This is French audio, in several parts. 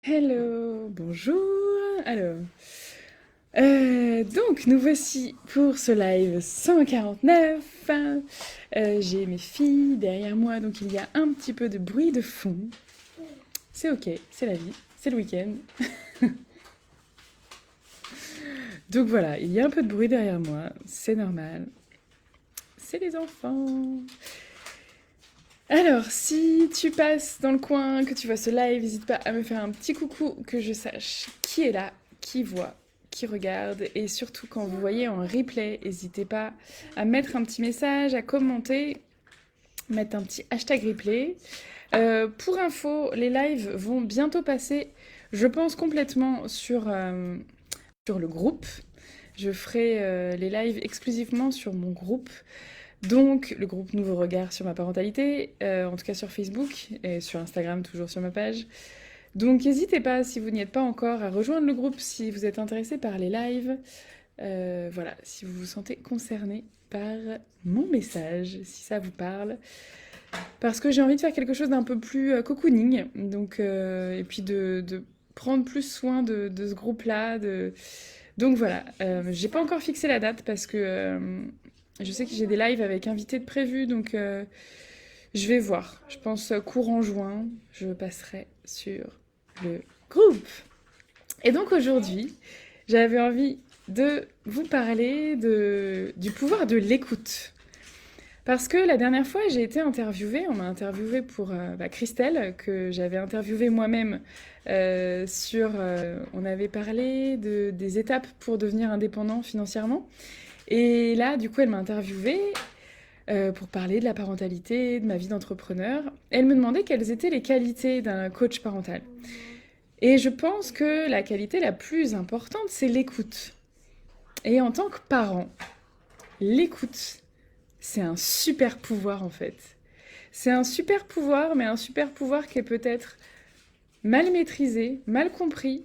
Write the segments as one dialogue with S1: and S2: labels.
S1: Hello, bonjour. Alors, donc nous voici pour ce live 149. J'ai mes filles derrière moi, donc il y a un petit peu de bruit de fond. C'est ok, c'est la vie, c'est le week-end. Donc voilà, il y a un peu de bruit derrière moi, c'est normal. C'est les enfants. Alors, si tu passes dans le coin, que tu vois ce live, n'hésite pas à me faire un petit coucou, que je sache qui est là, qui voit, qui regarde. Et surtout, quand vous voyez en replay, n'hésitez pas à mettre un petit message, à commenter, mettre un petit hashtag replay. Pour info, les lives vont bientôt passer, je pense, complètement sur le groupe. Je ferai les lives exclusivement sur mon groupe. Donc, le groupe Nouveau Regard sur ma parentalité, en tout cas sur Facebook et sur Instagram, toujours sur ma page. Donc, n'hésitez pas, si vous n'y êtes pas encore, à rejoindre le groupe si vous êtes intéressé par les lives. Voilà, si vous vous sentez concerné par mon message, si ça vous parle. Parce que j'ai envie de faire quelque chose d'un peu plus cocooning, donc, et puis de prendre plus soin de ce groupe-là. Donc voilà, j'ai pas encore fixé la date parce que je sais que j'ai des lives avec invités de prévus, donc je vais voir. Je pense courant juin, je passerai sur le groupe. Et donc aujourd'hui, j'avais envie de vous parler du pouvoir de l'écoute. Parce que la dernière fois, j'ai été interviewée, on m'a interviewée pour Christelle, que j'avais interviewée moi-même on avait parlé des étapes pour devenir indépendant financièrement. Et là, du coup, elle m'a interviewée pour parler de la parentalité, de ma vie d'entrepreneur. Elle me demandait quelles étaient les qualités d'un coach parental. Et je pense que la qualité la plus importante, c'est l'écoute. Et en tant que parent, l'écoute, c'est un super pouvoir en fait. C'est un super pouvoir, mais un super pouvoir qui est peut-être mal maîtrisé, mal compris,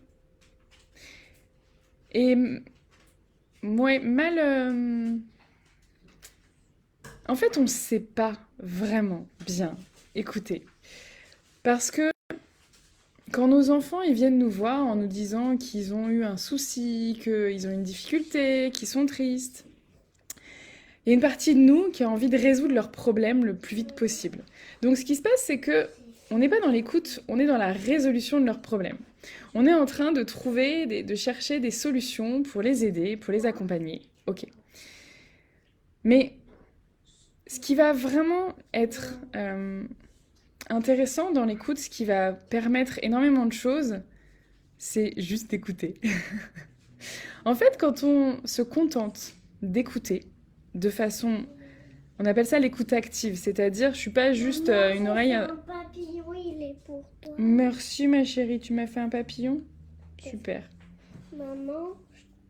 S1: et ouais, mal... En fait, on ne sait pas vraiment bien écouter. Parce que quand nos enfants ils viennent nous voir en nous disant qu'ils ont eu un souci, qu'ils ont une difficulté, qu'ils sont tristes, il y a une partie de nous qui a envie de résoudre leurs problèmes le plus vite possible. Donc ce qui se passe, c'est que on n'est pas dans l'écoute, on est dans la résolution de leurs problèmes. On est en train de trouver, de chercher des solutions pour les aider, pour les accompagner. Ok. Mais ce qui va vraiment être intéressant dans l'écoute, ce qui va permettre énormément de choses, c'est juste d'écouter. En fait, quand on se contente d'écouter de façon... On appelle ça l'écoute active, c'est-à-dire je suis pas juste une oreille...
S2: Un papillon, il est pour toi.
S1: Merci ma chérie, tu m'as fait un papillon? Super.
S2: Maman,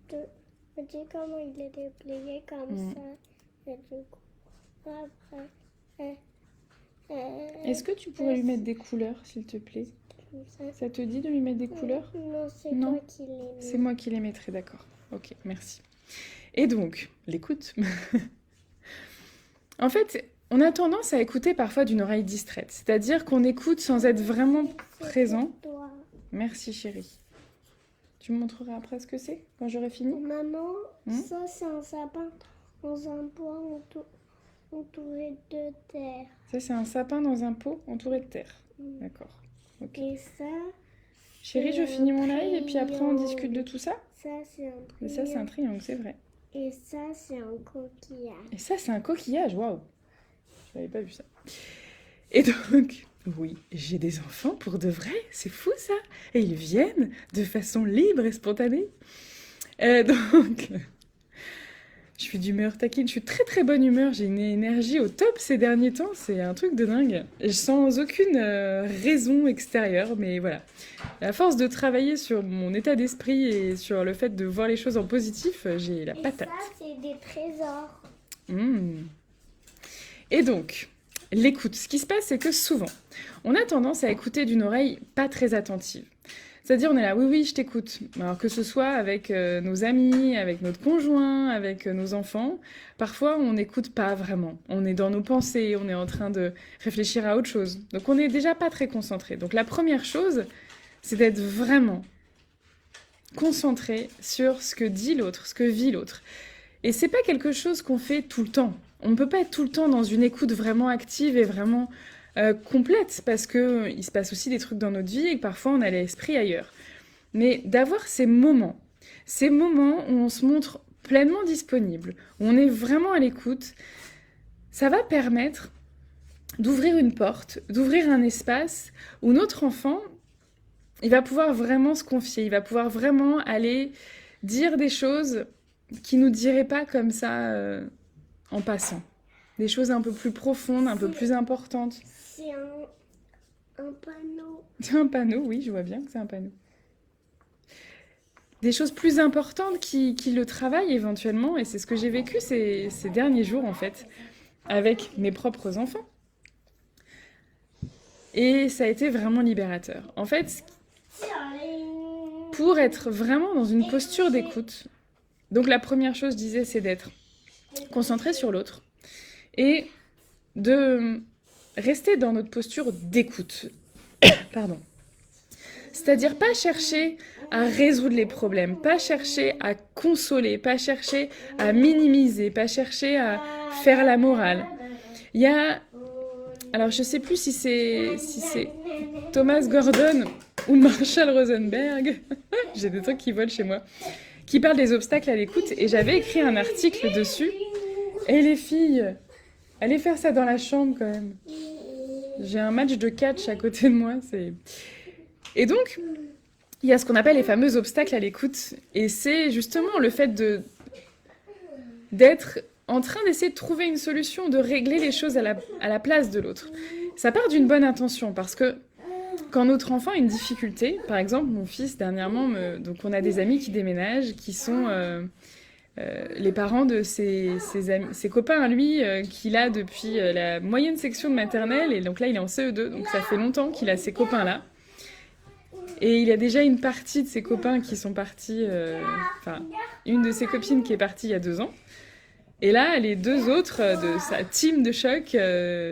S2: je te dis comment il est déplié comme ça. Et du coup, après...
S1: Est-ce que tu pourrais lui mettre des couleurs, s'il te plaît? Ça te dit de lui mettre des couleurs?
S2: Non, c'est
S1: Non.
S2: toi qui les mets.
S1: C'est moi qui les mettrai, d'accord. Ok, merci. Et donc, l'écoute. En fait, on a tendance à écouter parfois d'une oreille distraite, c'est-à-dire qu'on écoute sans être vraiment présent.
S2: C'est toi.
S1: Merci chérie. Tu me montreras après ce que c'est quand j'aurai fini?
S2: Maman, ça c'est un sapin dans un bois entouré de terre.
S1: Ça, c'est un sapin dans un pot entouré de terre. D'accord. Ok.
S2: Et ça...
S1: Chérie, je finis mon live et puis après on discute de tout ça?
S2: Ça c'est un
S1: Mais
S2: triangle.
S1: ça, c'est un triangle, c'est vrai.
S2: Et ça c'est un coquillage.
S1: Et ça, c'est un coquillage, waouh! Je n'avais pas vu ça. Et donc, oui, j'ai des enfants pour de vrai, c'est fou ça! Et ils viennent de façon libre et spontanée. Donc, je suis d'humeur taquine, je suis très très bonne humeur, j'ai une énergie au top ces derniers temps, c'est un truc de dingue. Sans aucune raison extérieure, mais voilà. À force de travailler sur mon état d'esprit et sur le fait de voir les choses en positif, j'ai la patate.
S2: Et ça c'est des trésors.
S1: Et donc, l'écoute. Ce qui se passe, c'est que souvent, on a tendance à écouter d'une oreille pas très attentive. C'est-à-dire, on est là, oui, oui, je t'écoute. Alors que ce soit avec nos amis, avec notre conjoint, avec nos enfants, parfois on n'écoute pas vraiment. On est dans nos pensées, on est en train de réfléchir à autre chose. Donc on n'est déjà pas très concentré. Donc la première chose, c'est d'être vraiment concentré sur ce que dit l'autre, ce que vit l'autre. Et c'est pas quelque chose qu'on fait tout le temps. On ne peut pas être tout le temps dans une écoute vraiment active et vraiment complète, parce qu'il se passe aussi des trucs dans notre vie et que parfois on a l'esprit ailleurs. Mais d'avoir ces moments où on se montre pleinement disponible, où on est vraiment à l'écoute, ça va permettre d'ouvrir une porte, d'ouvrir un espace où notre enfant, il va pouvoir vraiment se confier, il va pouvoir vraiment aller dire des choses qu'il ne nous dirait pas comme ça en passant. Des choses un peu plus profondes, un peu plus importantes.
S2: C'est un panneau.
S1: C'est un panneau, oui, je vois bien que c'est un panneau. Des choses plus importantes qui le travaillent éventuellement, et c'est ce que j'ai vécu ces derniers jours en fait, avec mes propres enfants. Et ça a été vraiment libérateur. En fait, pour être vraiment dans une posture d'écoute, donc la première chose, je disais, c'est d'être concentré sur l'autre et de rester dans notre posture d'écoute. Pardon. C'est-à-dire pas chercher à résoudre les problèmes, pas chercher à consoler, pas chercher à minimiser, pas chercher à faire la morale. Il y a... Alors je sais plus si c'est Thomas Gordon ou Marshall Rosenberg, j'ai des trucs qui volent chez moi, qui parle des obstacles à l'écoute, et j'avais écrit un article dessus. Et les filles, allez faire ça dans la chambre quand même. J'ai un match de catch à côté de moi, c'est... Et donc, il y a ce qu'on appelle les fameux obstacles à l'écoute. Et c'est justement le fait d'être en train d'essayer de trouver une solution, de régler les choses à la place de l'autre. Ça part d'une bonne intention, parce que quand notre enfant a une difficulté, par exemple, mon fils, dernièrement, donc on a des amis qui déménagent, qui sont les parents de ses copains à lui, qu'il a depuis la moyenne section de maternelle, et donc là, il est en CE2, donc ça fait longtemps qu'il a ces copains-là. Et il y a déjà une partie de ses copains qui sont partis... une de ses copines qui est partie il y a 2 ans. Et là, les 2 autres de sa team de choc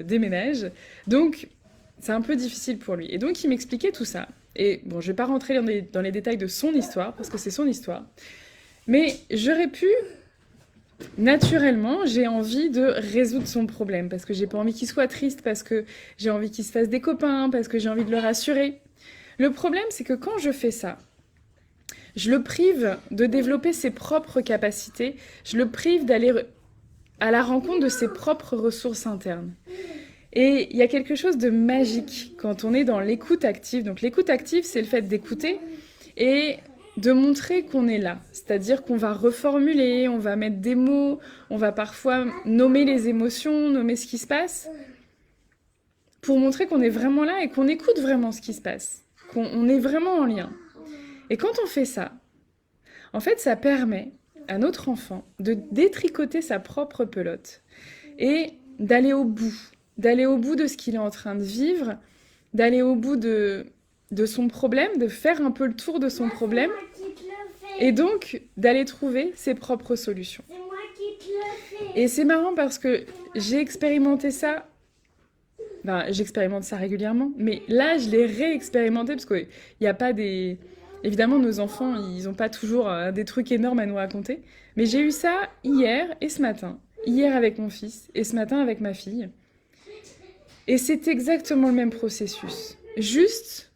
S1: déménagent. Donc, c'est un peu difficile pour lui. Et donc, il m'expliquait tout ça. Et bon, je ne vais pas rentrer dans les détails de son histoire, parce que c'est son histoire. Mais j'aurais pu... Naturellement, j'ai envie de résoudre son problème, parce que j'ai pas envie qu'il soit triste, parce que j'ai envie qu'il se fasse des copains, parce que j'ai envie de le rassurer. Le problème, c'est que quand je fais ça, je le prive de développer ses propres capacités, je le prive d'aller à la rencontre de ses propres ressources internes. Et il y a quelque chose de magique quand on est dans l'écoute active. Donc l'écoute active, c'est le fait d'écouter et de montrer qu'on est là. C'est-à-dire qu'on va reformuler, on va mettre des mots, on va parfois nommer les émotions, nommer ce qui se passe, pour montrer qu'on est vraiment là et qu'on écoute vraiment ce qui se passe. On est vraiment en lien. Et quand on fait ça, en fait, ça permet à notre enfant de détricoter sa propre pelote et d'aller au bout de ce qu'il est en train de vivre, d'aller au bout de son problème, de faire un peu le tour de son problème, et donc d'aller trouver ses propres solutions. Et c'est marrant parce que j'ai expérimenté ça. J'expérimente ça régulièrement, mais là, je l'ai réexpérimenté parce qu'il n'y a pas des... Évidemment, nos enfants, ils n'ont pas toujours des trucs énormes à nous raconter, mais j'ai eu ça hier et ce matin. Hier avec mon fils et ce matin avec ma fille. Et c'est exactement le même processus. Juste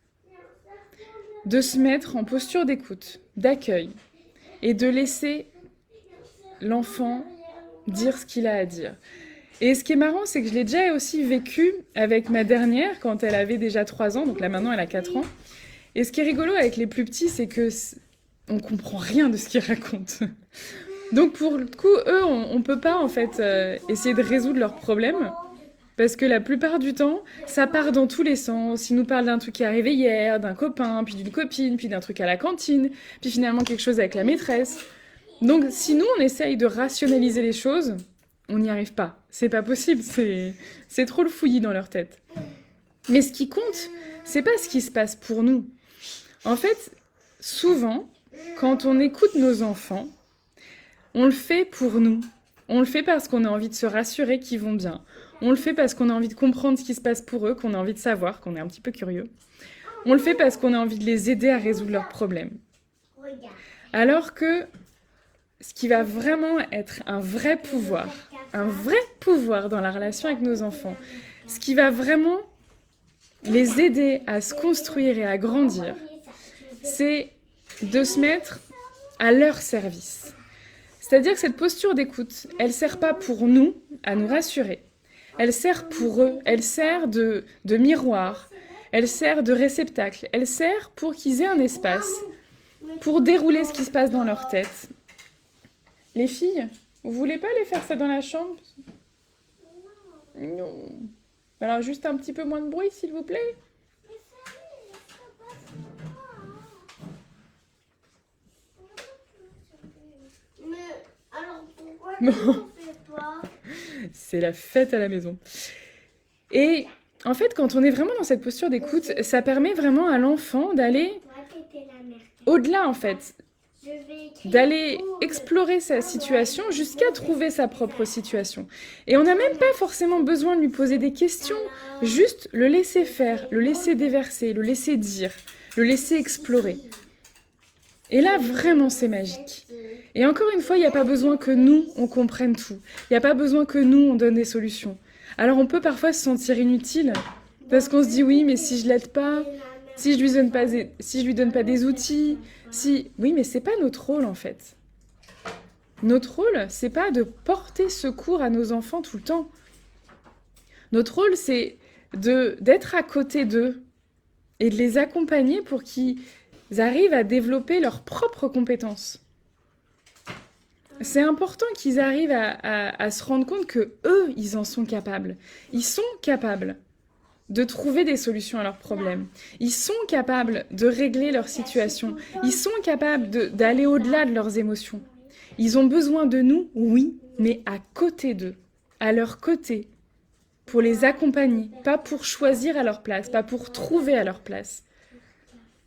S1: de se mettre en posture d'écoute, d'accueil, et de laisser l'enfant dire ce qu'il a à dire. Et ce qui est marrant, c'est que je l'ai déjà aussi vécu avec ma dernière quand elle avait déjà 3 ans, donc là maintenant elle a 4 ans. Et ce qui est rigolo avec les plus petits, c'est que on comprend rien de ce qu'ils racontent. Donc pour le coup, eux, on peut pas en fait essayer de résoudre leurs problèmes, parce que la plupart du temps, ça part dans tous les sens. Ils nous parlent d'un truc qui est arrivé hier, d'un copain, puis d'une copine, puis d'un truc à la cantine, puis finalement quelque chose avec la maîtresse. Donc si nous, on essaye de rationaliser les choses, on n'y arrive pas. C'est pas possible, c'est trop le fouillis dans leur tête. Mais ce qui compte, c'est pas ce qui se passe pour nous. En fait, souvent, quand on écoute nos enfants, on le fait pour nous. On le fait parce qu'on a envie de se rassurer qu'ils vont bien. On le fait parce qu'on a envie de comprendre ce qui se passe pour eux, qu'on a envie de savoir, qu'on est un petit peu curieux. On le fait parce qu'on a envie de les aider à résoudre leurs problèmes.
S2: Regarde.
S1: Alors que ce qui va vraiment être un vrai pouvoir dans la relation avec nos enfants, ce qui va vraiment les aider à se construire et à grandir, c'est de se mettre à leur service. C'est-à-dire que cette posture d'écoute, elle ne sert pas pour nous à nous rassurer. Elle sert pour eux, elle sert de miroir, elle sert de réceptacle, elle sert pour qu'ils aient un espace pour dérouler ce qui se passe dans leur tête. Les filles, vous voulez pas aller faire ça dans la chambre? Non. Alors juste un petit peu moins de bruit, s'il vous plaît.
S2: Mais alors pourquoi
S1: Bon.
S2: tu ne fais pas?
S1: C'est la fête à la maison. Et en fait, quand on est vraiment dans cette posture d'écoute, ça permet vraiment à l'enfant d'aller
S2: Toi, t'étais la mère.
S1: au-delà, en fait,
S2: Je vais écrire
S1: d'aller
S2: tout.
S1: explorer sa situation jusqu'à trouver sa propre situation. Et on n'a même pas forcément besoin de lui poser des questions, juste le laisser faire, le laisser déverser, le laisser dire, le laisser explorer. Et là, vraiment, c'est magique. Et encore une fois, il n'y a pas besoin que nous, on comprenne tout. Il n'y a pas besoin que nous, on donne des solutions. Alors on peut parfois se sentir inutile, parce qu'on se dit oui, mais si je l'aide pas, si je lui donne pas des outils, si... Oui, mais c'est pas notre rôle en fait. Notre rôle, c'est pas de porter secours à nos enfants tout le temps. Notre rôle, c'est d'être à côté d'eux et de les accompagner pour qu'ils arrivent à développer leurs propres compétences. C'est important qu'ils arrivent à se rendre compte que eux, ils en sont capables. Ils sont capables de trouver des solutions à leurs problèmes. Ils sont capables de régler leur situation. Ils sont capables d'aller au-delà de leurs émotions. Ils ont besoin de nous, oui, mais à côté d'eux, à leur côté, pour les accompagner, pas pour choisir à leur place, pas pour trouver à leur place.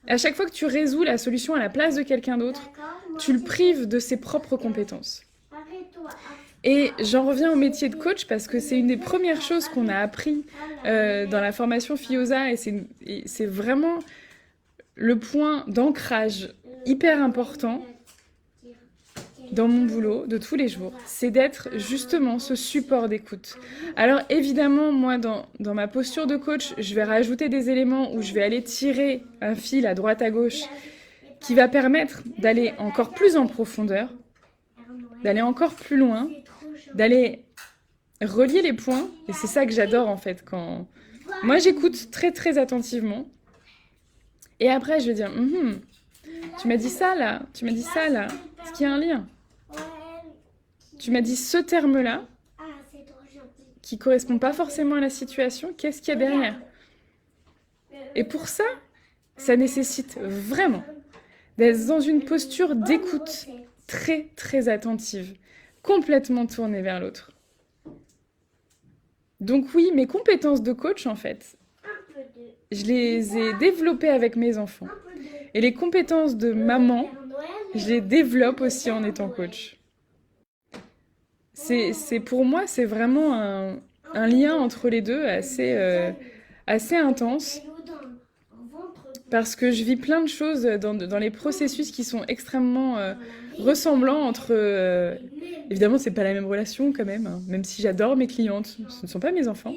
S1: À chaque fois que tu résous la solution à la place de quelqu'un d'autre, tu le prives de ses propres compétences. Et j'en reviens au métier de coach parce que c'est une des premières choses qu'on a appris dans la formation FIOSA et c'est vraiment le point d'ancrage hyper important dans mon boulot de tous les jours, c'est d'être justement ce support d'écoute. Alors évidemment, moi, dans ma posture de coach, je vais rajouter des éléments où je vais aller tirer un fil à droite à gauche qui va permettre d'aller encore plus en profondeur, d'aller encore plus loin, d'aller relier les points. Et c'est ça que j'adore en fait. Quand moi, j'écoute très très attentivement. Et après, je vais dire, tu m'as dit ça là, tu m'as dit ça là. Est-ce qu'il y a un lien? Tu m'as dit ce terme-là, qui correspond pas forcément à la situation. Qu'est-ce qu'il y a derrière? Et pour ça, ça nécessite vraiment d'être dans une posture d'écoute très très attentive, complètement tournée vers l'autre. Donc oui, mes compétences de coach, en fait, je les ai développées avec mes enfants. Et les compétences de maman, je les développe aussi en étant coach. Pour moi, c'est vraiment un lien entre les deux assez intense. Parce que je vis plein de choses dans les processus qui sont extrêmement ressemblants entre... évidemment, c'est pas la même relation quand même, hein, même si j'adore mes clientes. Ce ne sont pas mes enfants.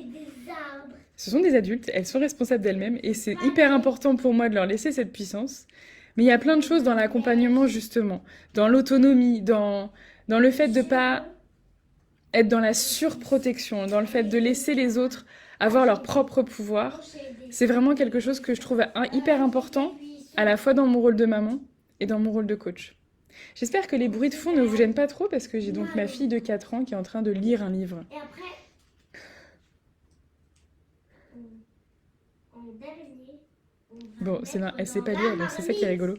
S1: Ce sont des adultes, elles sont responsables d'elles-mêmes et c'est hyper important pour moi de leur laisser cette puissance. Mais il y a plein de choses dans l'accompagnement justement, dans l'autonomie, dans le fait de pas être dans la surprotection, dans le fait de laisser les autres avoir leur propre pouvoir. C'est vraiment quelque chose que je trouve hyper important, à la fois dans mon rôle de maman et dans mon rôle de coach. J'espère que les bruits de fond ne vous gênent pas trop parce que j'ai donc ma fille de 4 ans qui est en train de lire un livre.
S2: Et après, en dernier,
S1: Bon, elle sait pas lire, donc c'est ça qui est rigolo.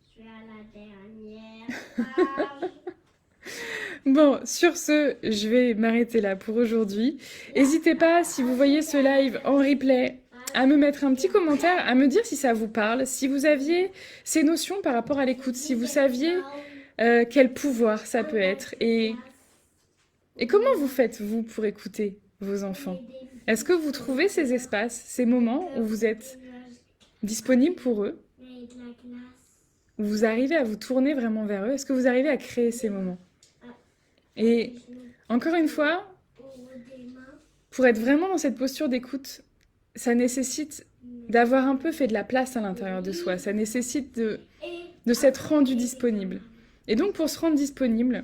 S2: je suis à la dernière page.
S1: Bon, sur ce, je vais m'arrêter là pour aujourd'hui. N'hésitez pas, si vous voyez ce live en replay, à me mettre un petit commentaire, à me dire si ça vous parle, si vous aviez ces notions par rapport à l'écoute, si vous saviez quel pouvoir ça peut être et comment vous faites, vous, pour écouter vos enfants. Est-ce que vous trouvez ces espaces, ces moments où vous êtes disponible pour eux,
S2: Mais de la glace.
S1: où vous arrivez à vous tourner vraiment vers eux. Est-ce que vous arrivez à créer ces moments? Et encore une fois,
S2: Des mains.
S1: pour être vraiment dans cette posture d'écoute, ça nécessite d'avoir un peu fait de la place à l'intérieur de soi. Ça nécessite de s'être rendu disponible. Et donc, pour se rendre disponible,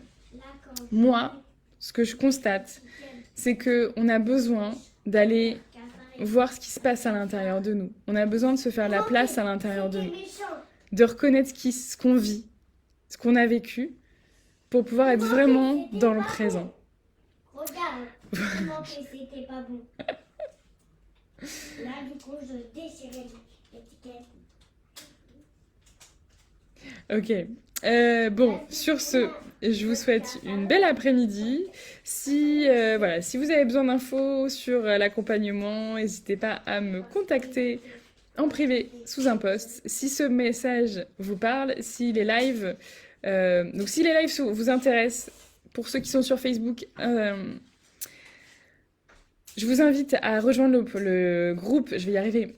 S1: moi, ce que je constate, c'est qu'on a besoin d'aller voir ce qui se passe à l'intérieur de nous. On a besoin de se faire la place à l'intérieur de nous. De reconnaître ce qu'on vit, ce qu'on a vécu, pour pouvoir être vraiment dans le présent.
S2: Regarde, comment que c'était pas bon. Là, du coup, je déchirais l'étiquette.
S1: Ok. Bon, sur ce, je vous souhaite une belle après-midi. Si vous avez besoin d'infos sur l'accompagnement, n'hésitez pas à me contacter en privé sous un post. Si ce message vous parle, si les lives vous intéressent, pour ceux qui sont sur Facebook, je vous invite à rejoindre le groupe, je vais y arriver,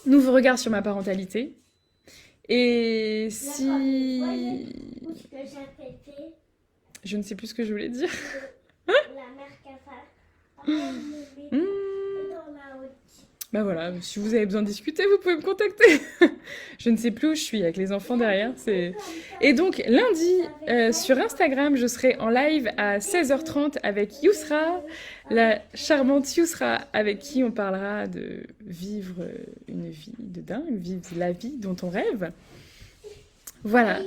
S1: Nouveau regard sur ma parentalité. Et si... Je ne sais plus ce que je voulais dire.
S2: La mère cafard.
S1: Bah voilà, si vous avez besoin de discuter, vous pouvez me contacter. Je ne sais plus où je suis avec les enfants derrière. Et donc, lundi, sur Instagram, je serai en live à 16h30 avec Yousra, la charmante Yousra, avec qui on parlera de vivre une vie de dingue, vivre la vie dont on rêve. Voilà.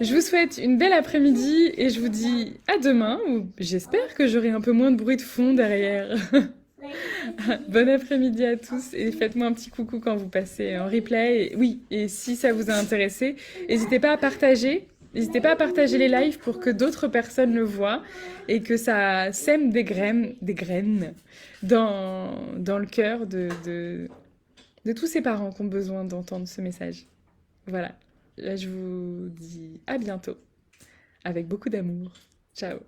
S1: Je vous souhaite une belle après-midi et je vous dis à demain, ou j'espère que j'aurai un peu moins de bruit de fond derrière. Bon après-midi à tous et faites-moi un petit coucou quand vous passez en replay. Et si ça vous a intéressé, n'hésitez pas à partager. N'hésitez pas à partager les lives pour que d'autres personnes le voient et que ça sème des graines dans le cœur de tous ces parents qui ont besoin d'entendre ce message. Voilà. Là, je vous dis à bientôt avec beaucoup d'amour. Ciao.